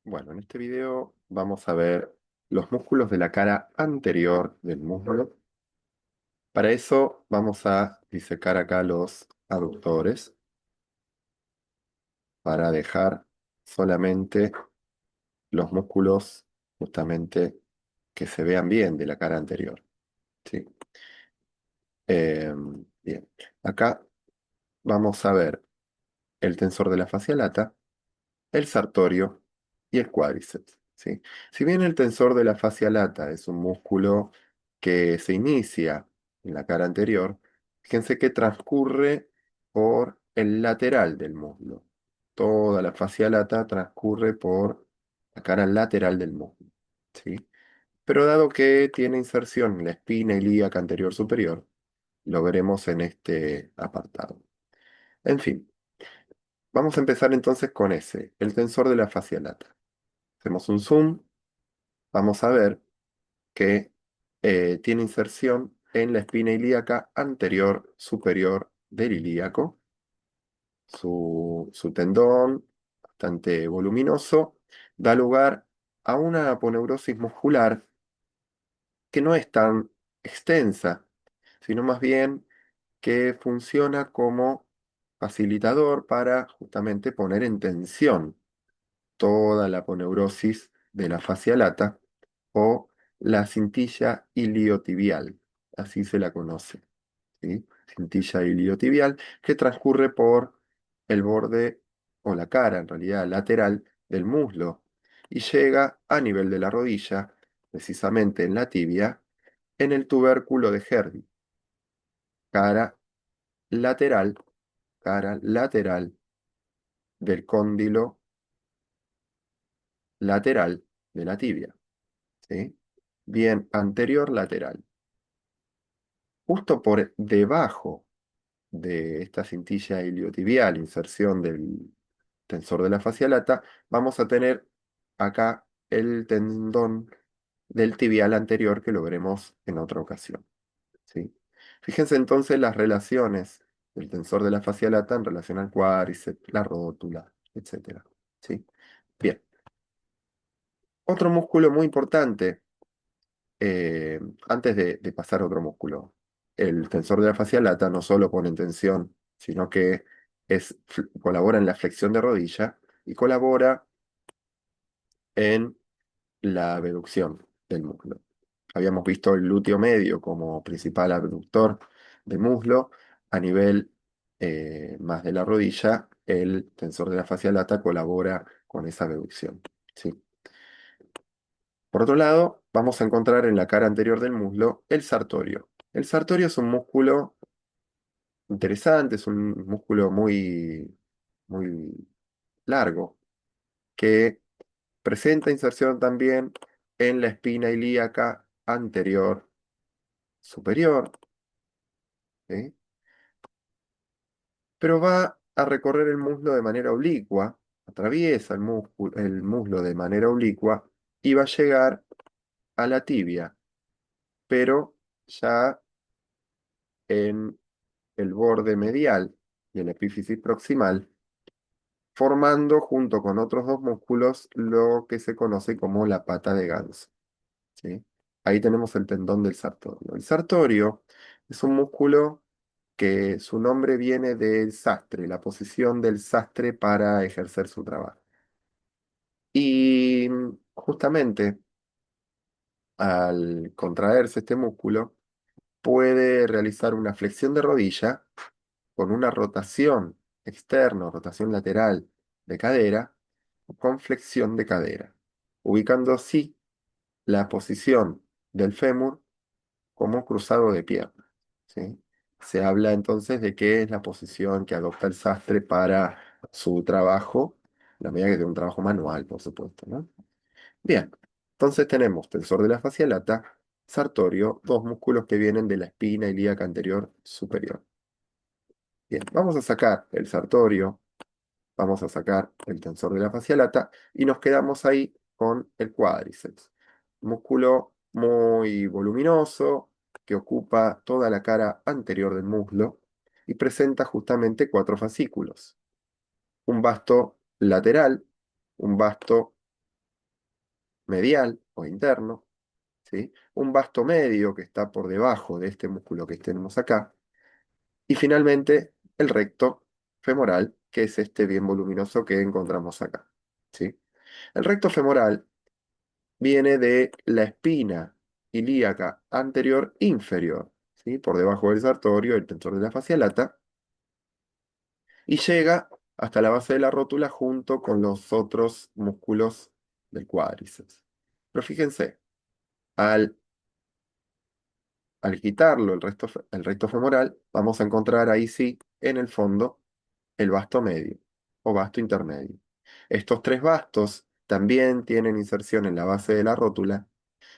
Bueno, en este video vamos a ver los músculos de la cara anterior del muslo. Para eso vamos a disecar acá los aductores para dejar solamente los músculos justamente que se vean bien de la cara anterior, ¿sí? Bien, acá vamos a ver el tensor de la fascia lata, el sartorio y el cuádriceps, ¿sí? Si bien el tensor de la fascia lata es un músculo que se inicia en la cara anterior, fíjense que transcurre por el lateral del muslo. Toda la fascia lata transcurre por la cara lateral del muslo, ¿sí? Pero dado que tiene inserción en la espina ilíaca anterior superior, lo veremos en este apartado. En fin, vamos a empezar entonces con ese, el tensor de la fascia lata. Hacemos un zoom, vamos a ver que tiene inserción en la espina ilíaca anterior superior del ilíaco, su tendón bastante voluminoso, da lugar a una aponeurosis muscular que no es tan extensa, sino más bien que funciona como facilitador para justamente poner en tensión toda la aponeurosis de la fascia lata o la cintilla iliotibial, así se la conoce, ¿sí? Cintilla iliotibial que transcurre por el borde o la cara, en realidad lateral del muslo y llega a nivel de la rodilla, precisamente en la tibia, en el tubérculo de Herdy, cara lateral, cara lateral del cóndilo lateral de la tibia, ¿sí? Bien anterior lateral. Justo por debajo de esta cintilla iliotibial, inserción del tensor de la fascia lata, vamos a tener acá el tendón del tibial anterior que lo veremos en otra ocasión, ¿sí? Fíjense entonces las relaciones del tensor de la fascia lata en relación al cuádriceps, la rótula, etc. ¿Sí? Bien, otro músculo muy importante antes de pasar a otro músculo, el tensor de la fascia lata no solo pone en tensión, sino que colabora en la flexión de rodilla y colabora en la abducción del muslo. Habíamos visto el glúteo medio como principal abductor del muslo. A nivel más de la rodilla, el tensor de la fascia lata colabora con esa abducción, ¿sí? Por otro lado, vamos a encontrar en la cara anterior del muslo el sartorio. El sartorio es un músculo interesante, es un músculo muy largo que presenta inserción también en la espina ilíaca anterior superior, ¿sí? Pero va a recorrer el muslo de manera oblicua, atraviesa el muslo de manera oblicua y va a llegar a la tibia, pero ya en el borde medial y el epífisis proximal, formando junto con otros dos músculos lo que se conoce como la pata de ganso, ¿sí? Ahí tenemos el tendón del sartorio. El sartorio es un músculo que su nombre viene del sastre, la posición del sastre para ejercer su trabajo. Y justamente al contraerse este músculo, puede realizar una flexión de rodilla con una rotación externa, rotación lateral de cadera, con flexión de cadera, ubicando así la posición del fémur como cruzado de piernas, ¿sí? Se habla entonces de qué es la posición que adopta el sastre para su trabajo, la medida que tiene un trabajo manual, por supuesto, ¿no? Bien, entonces tenemos tensor de la fascia lata, sartorio, dos músculos que vienen de la espina ilíaca anterior superior. Bien, vamos a sacar el sartorio, vamos a sacar el tensor de la fascia lata y nos quedamos ahí con el cuádriceps. Músculo muy voluminoso que ocupa toda la cara anterior del muslo y presenta justamente cuatro fascículos. Un vasto lateral, un vasto medial o interno, ¿sí? Un vasto medio que está por debajo de este músculo que tenemos acá, y finalmente el recto femoral, que es este bien voluminoso que encontramos acá, ¿sí? El recto femoral viene de la espina ilíaca anterior inferior, ¿sí? Por debajo del sartorio, el tensor de la fascia lata, y llega hasta la base de la rótula junto con los otros músculos del cuádriceps. Pero fíjense, al, al quitarlo el recto femoral, vamos a encontrar ahí sí, en el fondo, el vasto medio o vasto intermedio. Estos tres vastos también tienen inserción en la base de la rótula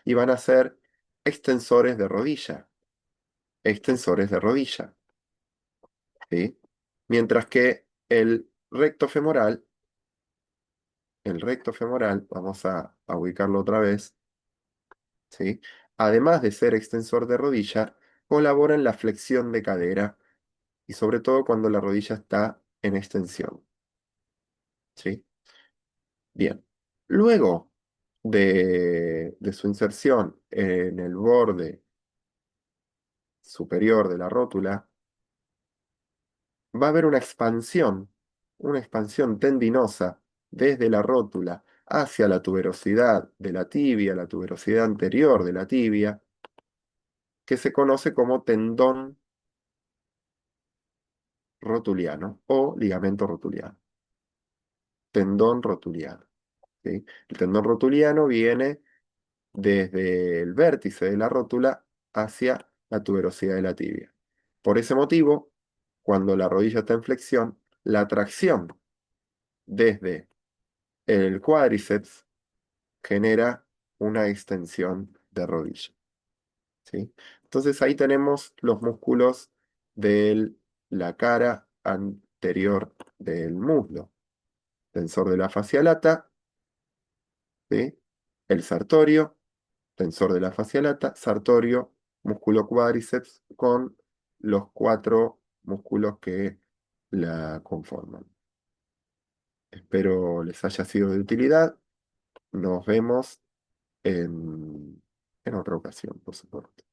y van a ser extensores de rodilla, extensores de rodilla, ¿sí? Mientras que el recto femoral, vamos a ubicarlo otra vez, ¿sí? Además de ser extensor de rodilla, colabora en la flexión de cadera y sobre todo cuando la rodilla está en extensión, ¿sí? Bien. Luego de su inserción en el borde superior de la rótula, va a haber una expansión tendinosa desde la rótula hacia la tuberosidad de la tibia, la tuberosidad anterior de la tibia, que se conoce como tendón rotuliano o ligamento rotuliano. Tendón rotuliano, ¿sí? El tendón rotuliano viene desde el vértice de la rótula hacia la tuberosidad de la tibia. Por ese motivo, cuando la rodilla está en flexión, la tracción desde el cuádriceps genera una extensión de rodilla, ¿sí? Entonces ahí tenemos los músculos de la cara anterior del muslo, tensor de la fascia lata, ¿sí? El sartorio, tensor de la fascia lata, sartorio, músculo cuádriceps con los cuatro músculos que la conforman. Espero les haya sido de utilidad. Nos vemos en otra ocasión, por supuesto.